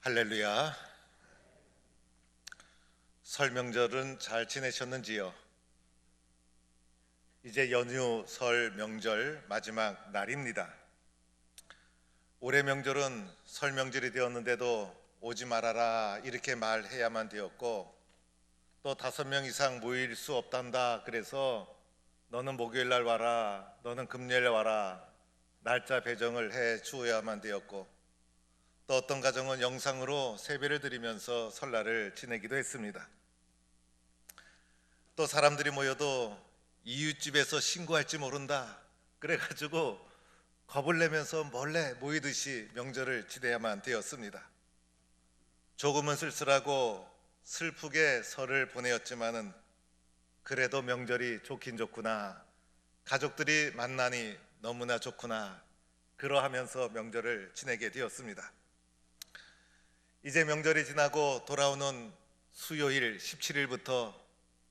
할렐루야. 설 명절은 잘 지내셨는지요? 이제 연휴 설 명절 마지막 날입니다. 올해 명절은 설 명절이 되었는데도 오지 말아라 이렇게 말해야만 되었고, 또 5명 이상 모일 수 없단다 그래서 너는 목요일 날 와라, 너는 금요일 와라 날짜 배정을 해 주어야만 되었고, 또 어떤 가정은 영상으로 세배를 드리면서 설날을 지내기도 했습니다. 또 사람들이 모여도 이웃집에서 신고할지 모른다 그래가지고 겁을 내면서 몰래 모이듯이 명절을 지내야만 되었습니다. 조금은 쓸쓸하고 슬프게 설을 보내었지만은 그래도 명절이 좋긴 좋구나, 가족들이 만나니 너무나 좋구나, 그러하면서 명절을 지내게 되었습니다. 이제 명절이 지나고 돌아오는 수요일 17일부터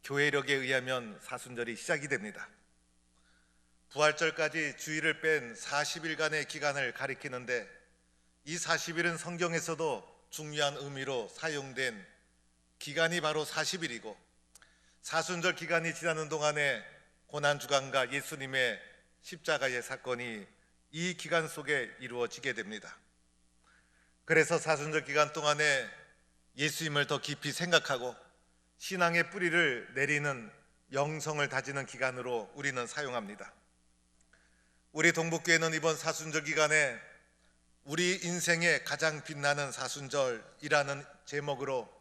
교회력에 의하면 사순절이 시작이 됩니다. 부활절까지 주일을 뺀 40일간의 기간을 가리키는데, 이 40일은 성경에서도 중요한 의미로 사용된 기간이 바로 40일이고, 사순절 기간이 지나는 동안에 고난주간과 예수님의 십자가의 사건이 이 기간 속에 이루어지게 됩니다. 그래서 사순절 기간 동안에 예수님을 더 깊이 생각하고 신앙의 뿌리를 내리는 영성을 다지는 기간으로 우리는 사용합니다. 우리 동북교회는 이번 사순절 기간에 우리 인생의 가장 빛나는 사순절이라는 제목으로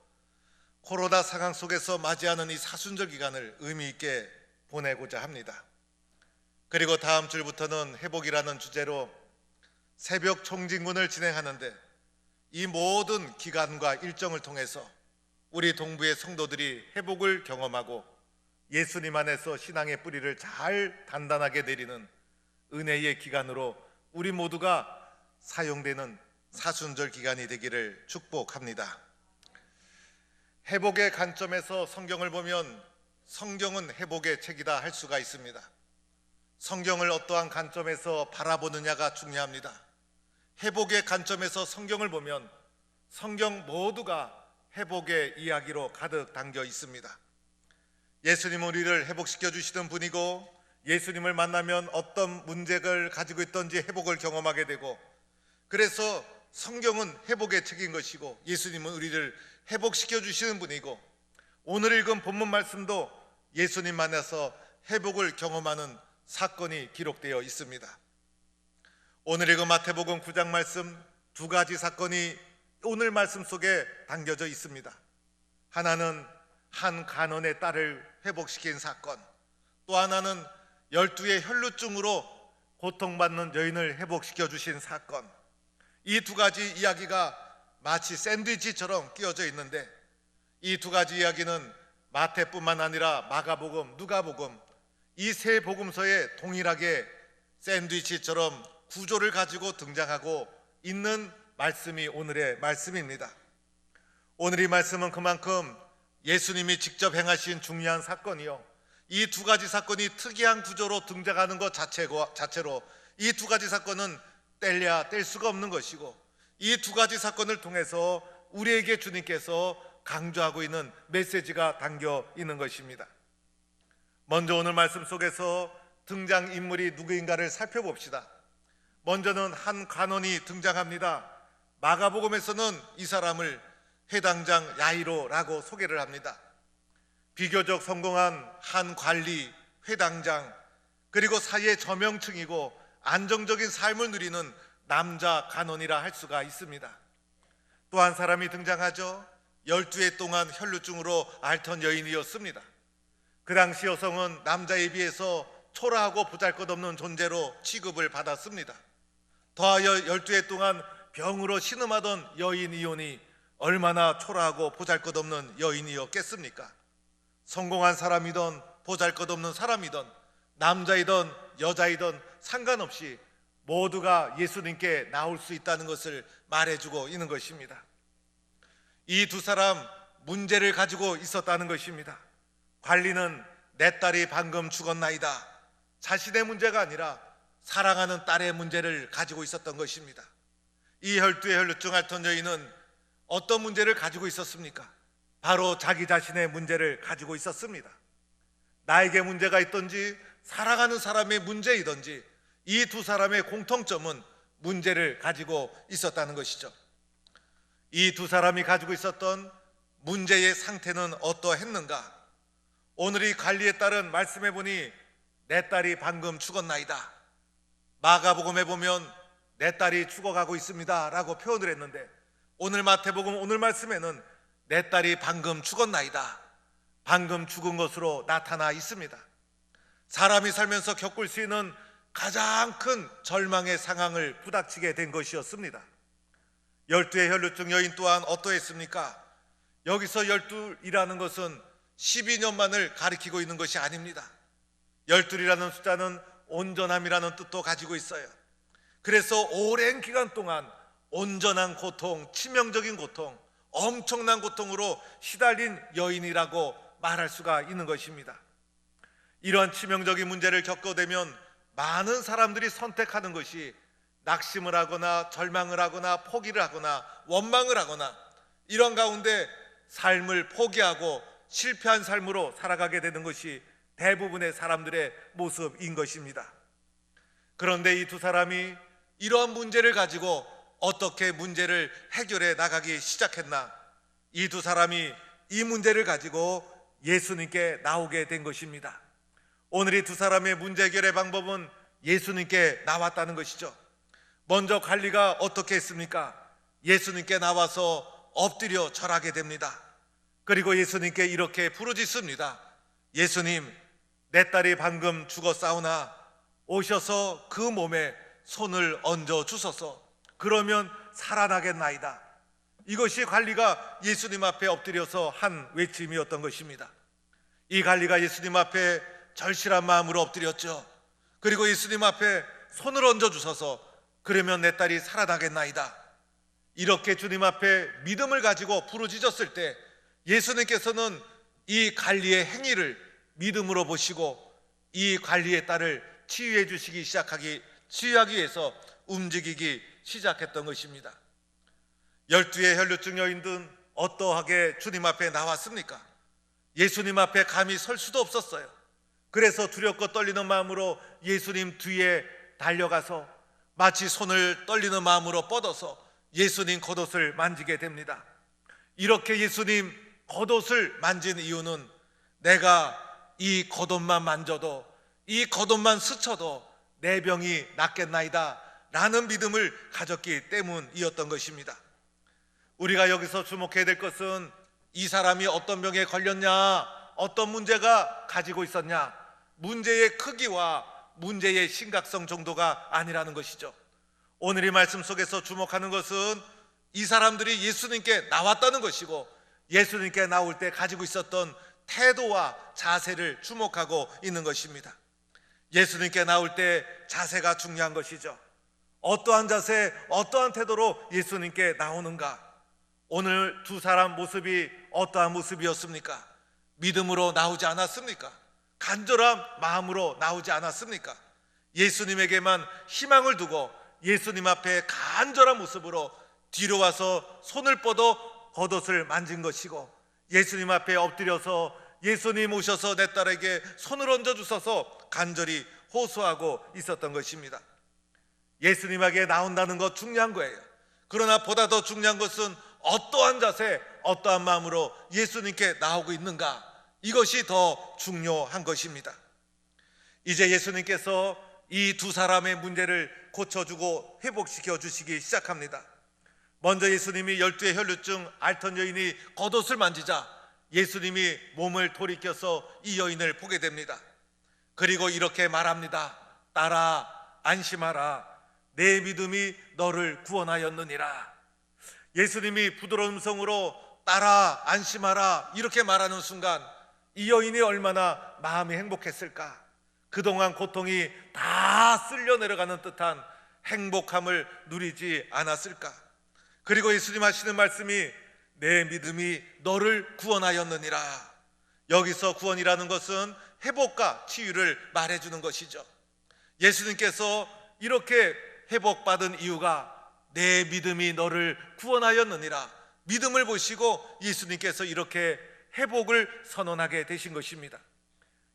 코로나 상황 속에서 맞이하는 이 사순절 기간을 의미 있게 보내고자 합니다. 그리고 다음 주부터는 회복이라는 주제로 새벽 총진군을 진행하는데, 이 모든 기간과 일정을 통해서 우리 동부의 성도들이 회복을 경험하고 예수님 안에서 신앙의 뿌리를 잘 단단하게 내리는 은혜의 기간으로 우리 모두가 사용되는 사순절 기간이 되기를 축복합니다. 회복의 관점에서 성경을 보면 성경은 회복의 책이다 할 수가 있습니다. 성경을 어떠한 관점에서 바라보느냐가 중요합니다. 회복의 관점에서 성경을 보면 성경 모두가 회복의 이야기로 가득 담겨 있습니다. 예수님은 우리를 회복시켜 주시던 분이고, 예수님을 만나면 어떤 문제를 가지고 있던지 회복을 경험하게 되고, 그래서 성경은 회복의 책인 것이고 예수님은 우리를 회복시켜 주시는 분이고, 오늘 읽은 본문 말씀도 예수님 만나서 회복을 경험하는 사건이 기록되어 있습니다. 오늘 읽은 마태복음 9장 말씀 2가지 사건이 오늘 말씀 속에 담겨져 있습니다. 하나는 한 간원의 딸을 회복시킨 사건, 또 하나는 12의 혈루증으로 고통받는 여인을 회복시켜 주신 사건. 이 2가지 이야기가 마치 샌드위치처럼 끼워져 있는데, 이 2가지 이야기는 마태뿐만 아니라 마가복음, 누가복음, 이 3복음서에 동일하게 샌드위치처럼 구조를 가지고 등장하고 있는 말씀이 오늘의 말씀입니다. 오늘 이 말씀은 그만큼 예수님이 직접 행하신 중요한 사건이요, 이 2가지 사건이 특이한 구조로 등장하는 것 자체로 이 2가지 사건은 뗄래야 뗄 수가 없는 것이고, 이 2가지 사건을 통해서 우리에게 주님께서 강조하고 있는 메시지가 담겨 있는 것입니다. 먼저 오늘 말씀 속에서 등장인물이 누구인가를 살펴봅시다. 먼저는 한 간원이 등장합니다. 마가복음에서는 이 사람을 회당장 야이로라고 소개를 합니다. 비교적 성공한 한 관리, 회당장, 그리고 사회의 저명층이고 안정적인 삶을 누리는 남자 간원이라 할 수가 있습니다. 또 한 사람이 등장하죠. 12해 동안 혈루증으로 앓던 여인이었습니다. 그 당시 여성은 남자에 비해서 초라하고 보잘것없는 존재로 취급을 받았습니다. 더하여 12해 동안 병으로 신음하던 여인 이온이 얼마나 초라하고 보잘것없는 여인이었겠습니까? 성공한 사람이든 보잘것없는 사람이든 남자이든 여자이든 상관없이 모두가 예수님께 나올 수 있다는 것을 말해주고 있는 것입니다. 이 2 사람 문제를 가지고 있었다는 것입니다. 관리는 내 딸이 방금 죽었나이다, 자신의 문제가 아니라 사랑하는 딸의 문제를 가지고 있었던 것입니다. 이 혈투의 혈루증 앓던 여인은 어떤 문제를 가지고 있었습니까? 바로 자기 자신의 문제를 가지고 있었습니다. 나에게 문제가 있든지 살아가는 사람의 문제이든지 이 두 사람의 공통점은 문제를 가지고 있었다는 것이죠. 이 두 사람이 가지고 있었던 문제의 상태는 어떠했는가? 오늘 이 관리에 따른 말씀해 보니 내 딸이 방금 죽었나이다. 마가복음에 보면 내 딸이 죽어가고 있습니다 라고 표현을 했는데, 오늘 마태복음 오늘 말씀에는 내 딸이 방금 죽었나이다, 방금 죽은 것으로 나타나 있습니다. 사람이 살면서 겪을 수 있는 가장 큰 절망의 상황을 부닥치게 된 것이었습니다. 12의 혈루증 여인 또한 어떠했습니까? 여기서 12이라는 것은 12년만을 가리키고 있는 것이 아닙니다. 12이라는 숫자는 온전함이라는 뜻도 가지고 있어요. 그래서 오랜 기간 동안 온전한 고통, 치명적인 고통, 엄청난 고통으로 시달린 여인이라고 말할 수가 있는 것입니다. 이러한 치명적인 문제를 겪어대면 많은 사람들이 선택하는 것이 낙심을 하거나 절망을 하거나 포기를 하거나 원망을 하거나 이런 가운데 삶을 포기하고 실패한 삶으로 살아가게 되는 것이 대부분의 사람들의 모습인 것입니다. 그런데 이 두 사람이 이러한 문제를 가지고 어떻게 문제를 해결해 나가기 시작했나? 이 두 사람이 이 문제를 가지고 예수님께 나오게 된 것입니다. 오늘 이 두 사람의 문제 해결의 방법은 예수님께 나왔다는 것이죠. 먼저 관리가 어떻게 했습니까? 예수님께 나와서 엎드려 절하게 됩니다. 그리고 예수님께 이렇게 부르짖습니다. 예수님, 내 딸이 방금 죽었사오나 오셔서 그 몸에 손을 얹어 주소서. 그러면 살아나겠나이다. 이것이 관리가 예수님 앞에 엎드려서 한 외침이었던 것입니다. 이 관리가 예수님 앞에 절실한 마음으로 엎드렸죠. 그리고 예수님 앞에 손을 얹어 주셔서 그러면 내 딸이 살아나겠나이다. 이렇게 주님 앞에 믿음을 가지고 부르짖었을 때 예수님께서는 이 관리의 행위를 믿음으로 보시고 이 관리의 딸을 치유하기 위해서 움직이기 시작했던 것입니다. 12의 혈루증 여인들은 어떠하게 주님 앞에 나왔습니까? 예수님 앞에 감히 설 수도 없었어요. 그래서 두렵고 떨리는 마음으로 예수님 뒤에 달려가서 마치 손을 떨리는 마음으로 뻗어서 예수님 겉옷을 만지게 됩니다. 이렇게 예수님 겉옷을 만진 이유는 내가 이 겉옷만 만져도, 이 겉옷만 스쳐도 내 병이 낫겠나이다 라는 믿음을 가졌기 때문이었던 것입니다. 우리가 여기서 주목해야 될 것은 이 사람이 어떤 병에 걸렸냐, 어떤 문제가 가지고 있었냐, 문제의 크기와 문제의 심각성 정도가 아니라는 것이죠. 오늘 이 말씀 속에서 주목하는 것은 이 사람들이 예수님께 나왔다는 것이고 예수님께 나올 때 가지고 있었던 태도와 자세를 주목하고 있는 것입니다. 예수님께 나올 때 자세가 중요한 것이죠. 어떠한 자세, 어떠한 태도로 예수님께 나오는가? 오늘 두 사람 모습이 어떠한 모습이었습니까? 믿음으로 나오지 않았습니까? 간절한 마음으로 나오지 않았습니까? 예수님에게만 희망을 두고 예수님 앞에 간절한 모습으로 뒤로 와서 손을 뻗어 겉옷을 만진 것이고 예수님 앞에 엎드려서 예수님 오셔서 내 딸에게 손을 얹어 주셔서 간절히 호소하고 있었던 것입니다. 예수님에게 나온다는 것 중요한 거예요. 그러나 보다 더 중요한 것은 어떠한 자세, 어떠한 마음으로 예수님께 나오고 있는가, 이것이 더 중요한 것입니다. 이제 예수님께서 이 두 사람의 문제를 고쳐주고 회복시켜 주시기 시작합니다. 먼저 예수님이 12의 혈루증 앓던 여인이 겉옷을 만지자 예수님이 몸을 돌이켜서 이 여인을 보게 됩니다. 그리고 이렇게 말합니다. 딸아, 안심하라. 내 믿음이 너를 구원하였느니라. 예수님이 부드러운 음성으로 딸아, 안심하라 이렇게 말하는 순간 이 여인이 얼마나 마음이 행복했을까. 그동안 고통이 다 쓸려 내려가는 듯한 행복함을 누리지 않았을까. 그리고 예수님 하시는 말씀이 내 믿음이 너를 구원하였느니라. 여기서 구원이라는 것은 회복과 치유를 말해주는 것이죠. 예수님께서 이렇게 회복받은 이유가 내 믿음이 너를 구원하였느니라, 믿음을 보시고 예수님께서 이렇게 회복을 선언하게 되신 것입니다.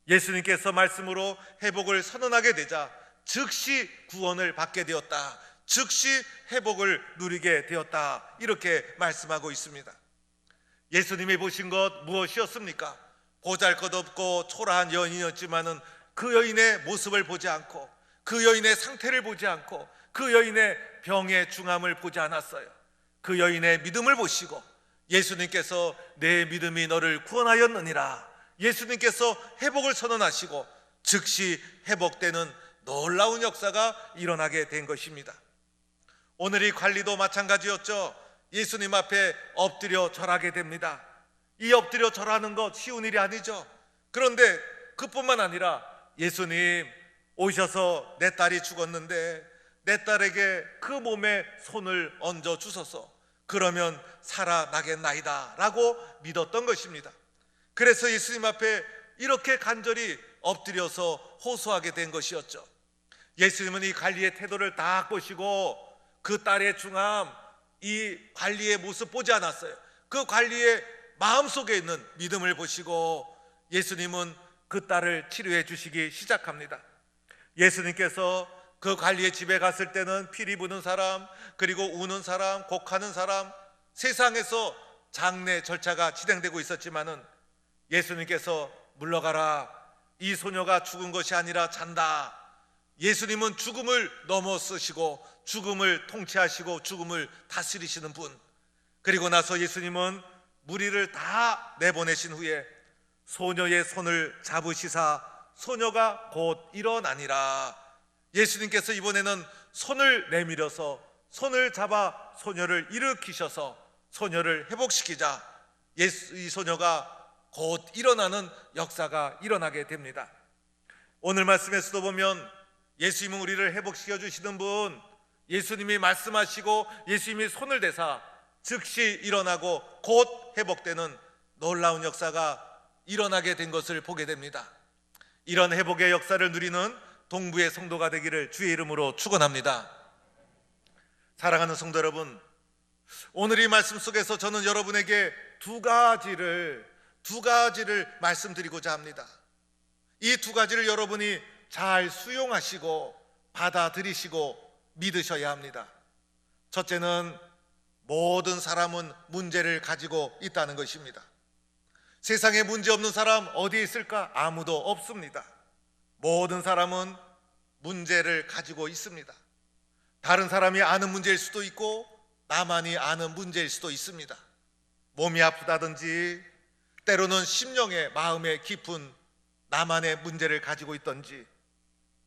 예수님께서 말씀으로 회복을 선언하게 되자 즉시 구원을 받게 되었다, 즉시 회복을 누리게 되었다, 이렇게 말씀하고 있습니다. 예수님이 보신 것 무엇이었습니까? 보잘것없고 초라한 여인이었지만은 그 여인의 모습을 보지 않고, 그 여인의 상태를 보지 않고, 그 여인의 병의 중함을 보지 않았어요. 그 여인의 믿음을 보시고 예수님께서 내 믿음이 너를 구원하였느니라, 예수님께서 회복을 선언하시고 즉시 회복되는 놀라운 역사가 일어나게 된 것입니다. 오늘 이 관리도 마찬가지였죠. 예수님 앞에 엎드려 절하게 됩니다. 이 엎드려 절하는 것 쉬운 일이 아니죠. 그런데 그뿐만 아니라 예수님 오셔서 내 딸이 죽었는데 내 딸에게 그 몸에 손을 얹어 주소서, 그러면 살아나겠나이다 라고 믿었던 것입니다. 그래서 예수님 앞에 이렇게 간절히 엎드려서 호소하게 된 것이었죠. 예수님은 이 관리의 태도를 딱 보시고 그 딸의 중함, 이 관리의 모습 보지 않았어요. 그 관리의 마음속에 있는 믿음을 보시고 예수님은 그 딸을 치료해 주시기 시작합니다. 예수님께서 그 관리의 집에 갔을 때는 피리 부는 사람, 그리고 우는 사람, 곡하는 사람, 세상에서 장례 절차가 진행되고 있었지만은 예수님께서 물러가라, 이 소녀가 죽은 것이 아니라 잔다. 예수님은 죽음을 넘어서시고 죽음을 통치하시고 죽음을 다스리시는 분. 그리고 나서 예수님은 무리를 다 내보내신 후에 소녀의 손을 잡으시사 소녀가 곧 일어나니라. 예수님께서 이번에는 손을 내밀어서 손을 잡아 소녀를 일으키셔서 소녀를 회복시키자 이 소녀가 곧 일어나는 역사가 일어나게 됩니다. 오늘 말씀에서도 보면 예수님은 우리를 회복시켜 주시는 분, 예수님이 말씀하시고 예수님이 손을 대사 즉시 일어나고 곧 회복되는 놀라운 역사가 일어나게 된 것을 보게 됩니다. 이런 회복의 역사를 누리는 동부의 성도가 되기를 주의 이름으로 축원합니다. 사랑하는 성도 여러분, 오늘 이 말씀 속에서 저는 여러분에게 두 가지를 말씀드리고자 합니다. 이 두 가지를 여러분이 잘 수용하시고 받아들이시고 믿으셔야 합니다. 첫째는 모든 사람은 문제를 가지고 있다는 것입니다. 세상에 문제 없는 사람 어디에 있을까? 아무도 없습니다. 모든 사람은 문제를 가지고 있습니다. 다른 사람이 아는 문제일 수도 있고 나만이 아는 문제일 수도 있습니다. 몸이 아프다든지 때로는 심령의 마음에 깊은 나만의 문제를 가지고 있던지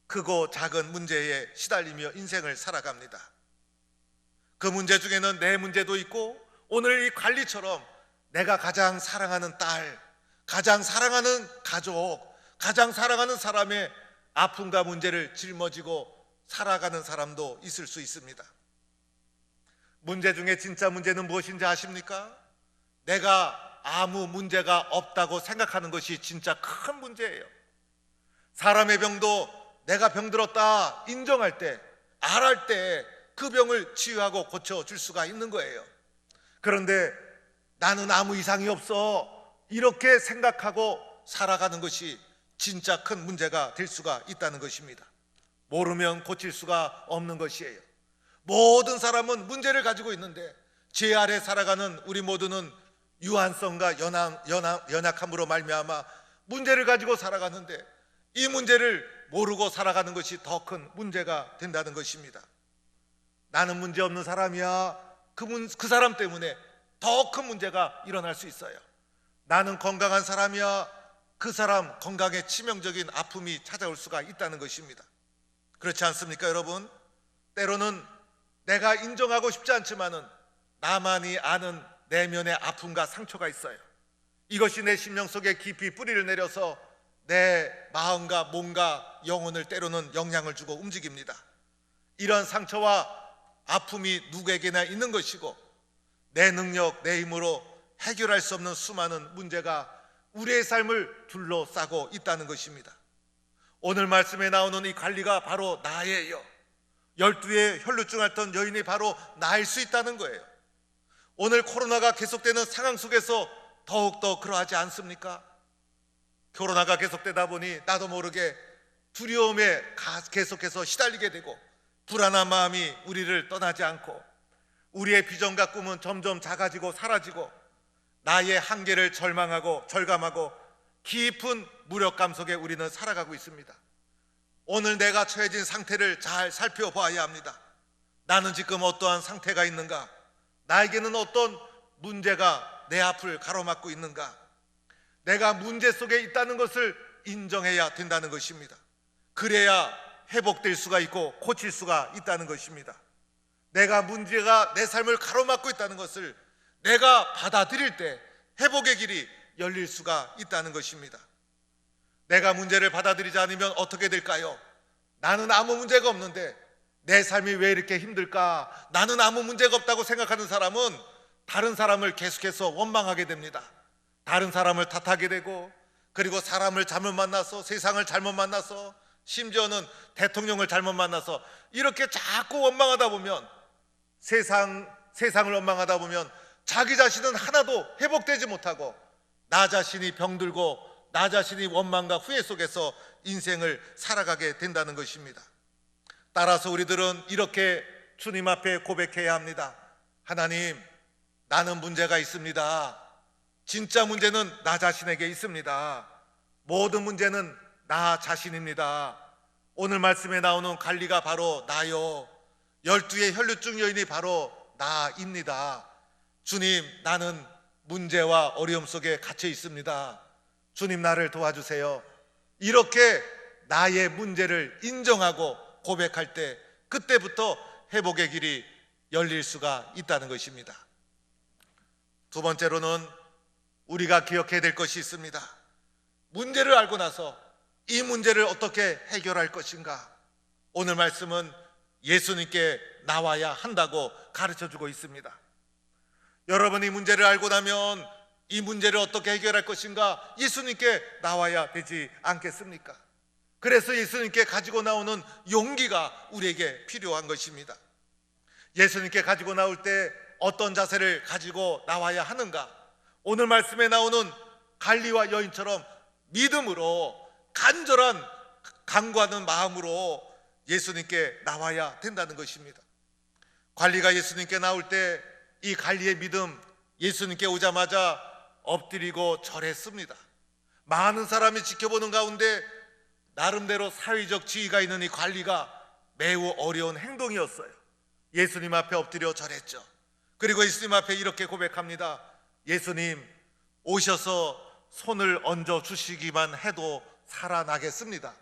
크고 작은 문제에 시달리며 인생을 살아갑니다. 그 문제 중에는 내 문제도 있고 오늘 이 관리처럼 내가 가장 사랑하는 딸, 가장 사랑하는 가족, 가장 사랑하는 사람의 아픔과 문제를 짊어지고 살아가는 사람도 있을 수 있습니다. 문제 중에 진짜 문제는 무엇인지 아십니까? 내가 아무 문제가 없다고 생각하는 것이 진짜 큰 문제예요. 사람의 병도 내가 병들었다 인정할 때, 알할 때 그 병을 치유하고 고쳐줄 수가 있는 거예요. 그런데 나는 아무 이상이 없어 이렇게 생각하고 살아가는 것이 진짜 큰 문제가 될 수가 있다는 것입니다. 모르면 고칠 수가 없는 것이에요. 모든 사람은 문제를 가지고 있는데 죄 아래 살아가는 우리 모두는 유한성과 연약함으로 말미암아 문제를 가지고 살아가는데 이 문제를 모르고 살아가는 것이 더 큰 문제가 된다는 것입니다. 나는 문제 없는 사람이야. 그 사람 때문에 더 큰 문제가 일어날 수 있어요. 나는 건강한 사람이야. 그 사람 건강에 치명적인 아픔이 찾아올 수가 있다는 것입니다. 그렇지 않습니까, 여러분? 때로는 내가 인정하고 싶지 않지만은 나만이 아는 내면의 아픔과 상처가 있어요. 이것이 내 심령 속에 깊이 뿌리를 내려서 내 마음과 몸과 영혼을 때로는 영향을 주고 움직입니다. 이런 상처와 아픔이 누구에게나 있는 것이고 내 능력, 내 힘으로 해결할 수 없는 수많은 문제가 우리의 삶을 둘러싸고 있다는 것입니다. 오늘 말씀에 나오는 이 관리가 바로 나예요. 12의 혈루증 앓던 여인이 바로 나일 수 있다는 거예요. 오늘 코로나가 계속되는 상황 속에서 더욱더 그러하지 않습니까? 코로나가 계속되다 보니 나도 모르게 두려움에 계속해서 시달리게 되고 불안한 마음이 우리를 떠나지 않고 우리의 비전과 꿈은 점점 작아지고 사라지고 나의 한계를 절감하고 깊은 무력감 속에 우리는 살아가고 있습니다. 오늘 내가 처해진 상태를 잘 살펴봐야 합니다. 나는 지금 어떠한 상태가 있는가? 나에게는 어떤 문제가 내 앞을 가로막고 있는가? 내가 문제 속에 있다는 것을 인정해야 된다는 것입니다. 그래야 회복될 수가 있고 고칠 수가 있다는 것입니다. 내가 문제가 내 삶을 가로막고 있다는 것을 내가 받아들일 때 회복의 길이 열릴 수가 있다는 것입니다. 내가 문제를 받아들이지 않으면 어떻게 될까요? 나는 아무 문제가 없는데 내 삶이 왜 이렇게 힘들까? 나는 아무 문제가 없다고 생각하는 사람은 다른 사람을 계속해서 원망하게 됩니다. 다른 사람을 탓하게 되고, 그리고 사람을 잘못 만나서, 세상을 잘못 만나서, 심지어는 대통령을 잘못 만나서 이렇게 자꾸 원망하다 보면 세상을 원망하다 보면 자기 자신은 하나도 회복되지 못하고 나 자신이 병들고 나 자신이 원망과 후회 속에서 인생을 살아가게 된다는 것입니다. 따라서 우리들은 이렇게 주님 앞에 고백해야 합니다. 하나님, 나는 문제가 있습니다. 진짜 문제는 나 자신에게 있습니다. 모든 문제는 나 자신입니다. 오늘 말씀에 나오는 관리가 바로 나요. 12의 혈류증 여인이 바로 나입니다. 주님, 나는 문제와 어려움 속에 갇혀 있습니다. 주님, 나를 도와주세요. 이렇게 나의 문제를 인정하고 고백할 때 그때부터 회복의 길이 열릴 수가 있다는 것입니다. 두 번째로는 우리가 기억해야 될 것이 있습니다. 문제를 알고 나서 이 문제를 어떻게 해결할 것인가? 오늘 말씀은 예수님께 나와야 한다고 가르쳐주고 있습니다. 여러분이 문제를 알고 나면 이 문제를 어떻게 해결할 것인가? 예수님께 나와야 되지 않겠습니까? 그래서 예수님께 가지고 나오는 용기가 우리에게 필요한 것입니다. 예수님께 가지고 나올 때 어떤 자세를 가지고 나와야 하는가? 오늘 말씀에 나오는 갈리와 여인처럼 믿음으로 간절한 간구하는 마음으로 예수님께 나와야 된다는 것입니다. 관리가 예수님께 나올 때 이 관리의 믿음, 예수님께 오자마자 엎드리고 절했습니다. 많은 사람이 지켜보는 가운데 나름대로 사회적 지위가 있는 이 관리가 매우 어려운 행동이었어요. 예수님 앞에 엎드려 절했죠. 그리고 예수님 앞에 이렇게 고백합니다. 예수님, 오셔서 손을 얹어 주시기만 해도 살아나겠습니다.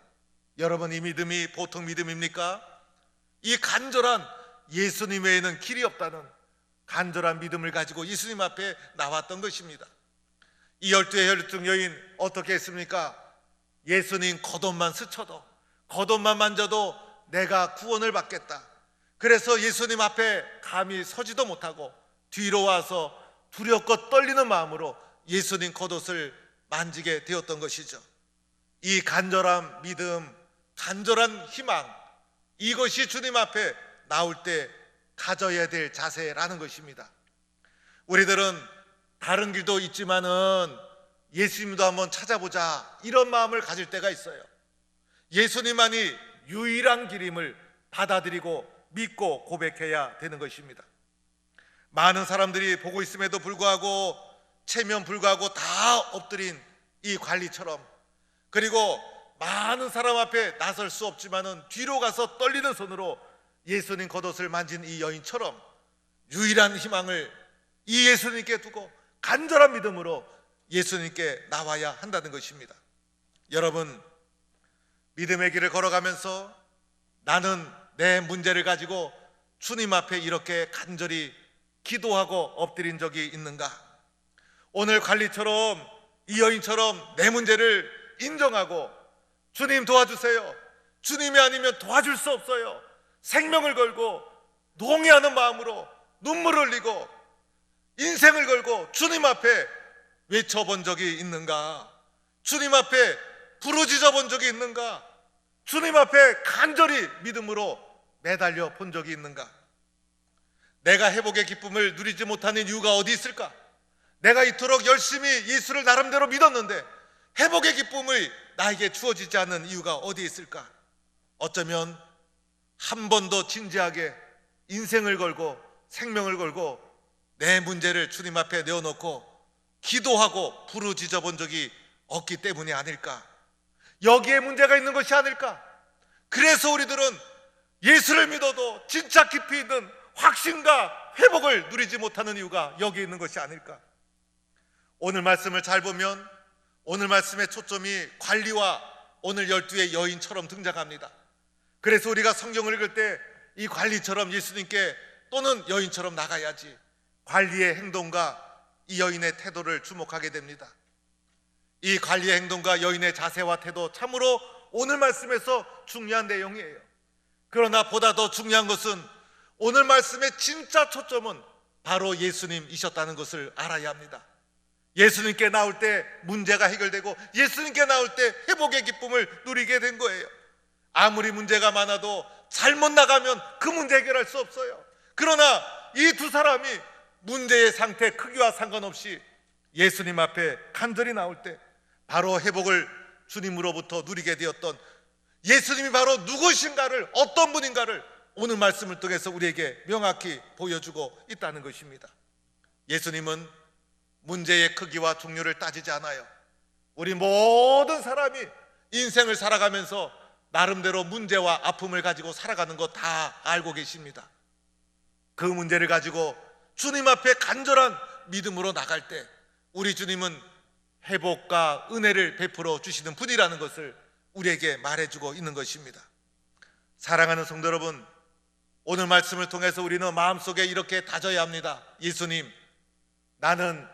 여러분, 이 믿음이 보통 믿음입니까? 이 간절한 예수님 외에는 길이 없다는 간절한 믿음을 가지고 예수님 앞에 나왔던 것입니다. 이 12의 혈류증 여인 어떻게 했습니까? 예수님 겉옷만 스쳐도, 겉옷만 만져도 내가 구원을 받겠다. 그래서 예수님 앞에 감히 서지도 못하고 뒤로 와서 두렵고 떨리는 마음으로 예수님 겉옷을 만지게 되었던 것이죠. 이 간절한 믿음, 간절한 희망, 이것이 주님 앞에 나올 때 가져야 될 자세라는 것입니다. 우리들은 다른 길도 있지만은 예수님도 한번 찾아보자, 이런 마음을 가질 때가 있어요. 예수님만이 유일한 길임을 받아들이고 믿고 고백해야 되는 것입니다. 많은 사람들이 보고 있음에도 불구하고 체면 불구하고 다 엎드린 이 관리처럼, 그리고 많은 사람 앞에 나설 수 없지만은 뒤로 가서 떨리는 손으로 예수님 겉옷을 만진 이 여인처럼 유일한 희망을 이 예수님께 두고 간절한 믿음으로 예수님께 나와야 한다는 것입니다. 여러분, 믿음의 길을 걸어가면서 나는 내 문제를 가지고 주님 앞에 이렇게 간절히 기도하고 엎드린 적이 있는가? 오늘 관리처럼, 이 여인처럼 내 문제를 인정하고 주님 도와주세요, 주님이 아니면 도와줄 수 없어요, 생명을 걸고 농해하는 마음으로 눈물을 흘리고 인생을 걸고 주님 앞에 외쳐본 적이 있는가? 주님 앞에 부르짖어 본 적이 있는가? 주님 앞에 간절히 믿음으로 매달려 본 적이 있는가? 내가 회복의 기쁨을 누리지 못하는 이유가 어디 있을까? 내가 이토록 열심히 예수를 나름대로 믿었는데 회복의 기쁨이 나에게 주어지지 않는 이유가 어디 있을까? 어쩌면 한 번도 진지하게 인생을 걸고 생명을 걸고 내 문제를 주님 앞에 내어놓고 기도하고 부르짖어 본 적이 없기 때문이 아닐까? 여기에 문제가 있는 것이 아닐까? 그래서 우리들은 예수를 믿어도 진짜 깊이 있는 확신과 회복을 누리지 못하는 이유가 여기에 있는 것이 아닐까? 오늘 말씀을 잘 보면 오늘 말씀의 초점이 관리와 오늘 12의 여인처럼 등장합니다. 그래서 우리가 성경을 읽을 때 이 관리처럼 예수님께 또는 여인처럼 나가야지 관리의 행동과 이 여인의 태도를 주목하게 됩니다. 이 관리의 행동과 여인의 자세와 태도 참으로 오늘 말씀에서 중요한 내용이에요. 그러나 보다 더 중요한 것은 오늘 말씀의 진짜 초점은 바로 예수님이셨다는 것을 알아야 합니다. 예수님께 나올 때 문제가 해결되고 예수님께 나올 때 회복의 기쁨을 누리게 된 거예요. 아무리 문제가 많아도 잘못 나가면 그 문제 해결할 수 없어요. 그러나 이 두 사람이 문제의 상태 크기와 상관없이 예수님 앞에 간절히 나올 때 바로 회복을 주님으로부터 누리게 되었던 예수님이 바로 누구신가를, 어떤 분인가를 오늘 말씀을 통해서 우리에게 명확히 보여주고 있다는 것입니다. 예수님은 문제의 크기와 종류를 따지지 않아요. 우리 모든 사람이 인생을 살아가면서 나름대로 문제와 아픔을 가지고 살아가는 거 다 알고 계십니다. 그 문제를 가지고 주님 앞에 간절한 믿음으로 나갈 때 우리 주님은 회복과 은혜를 베풀어 주시는 분이라는 것을 우리에게 말해주고 있는 것입니다. 사랑하는 성도 여러분, 오늘 말씀을 통해서 우리는 마음속에 이렇게 다져야 합니다. 예수님, 나는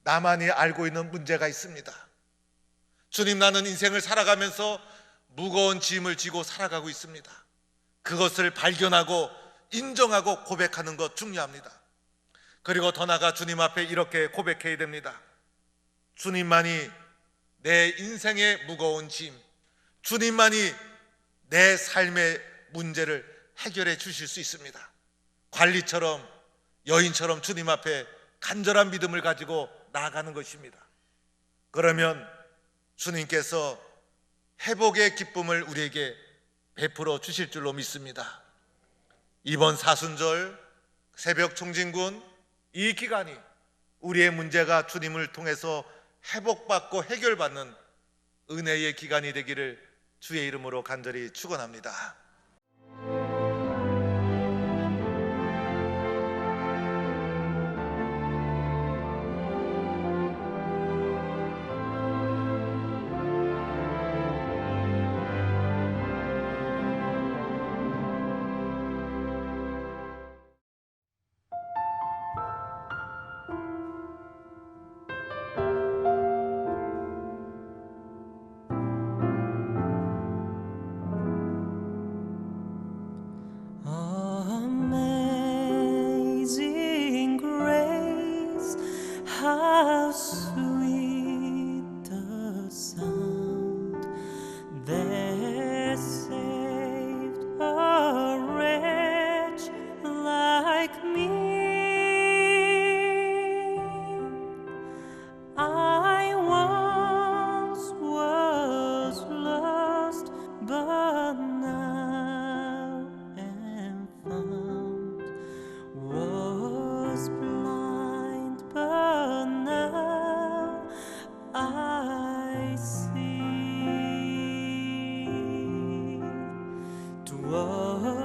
나만이 알고 있는 문제가 있습니다. 주님, 나는 인생을 살아가면서 무거운 짐을 지고 살아가고 있습니다. 그것을 발견하고 인정하고 고백하는 것 중요합니다. 그리고 더 나아가 주님 앞에 이렇게 고백해야 됩니다. 주님만이 내 인생의 무거운 짐, 주님만이 내 삶의 문제를 해결해 주실 수 있습니다. 관리처럼 여인처럼 주님 앞에 간절한 믿음을 가지고 나아가는 것입니다. 그러면 주님께서 회복의 기쁨을 우리에게 베풀어 주실 줄로 믿습니다. 이번 사순절 새벽 총진군 이 기간이 우리의 문제가 주님을 통해서 회복받고 해결받는 은혜의 기간이 되기를 주의 이름으로 간절히 축원합니다. Amazing grace, how sweet the sound that saved a wretch like me. I once was lost, but now am found. Was blind, but now I see. 'Twas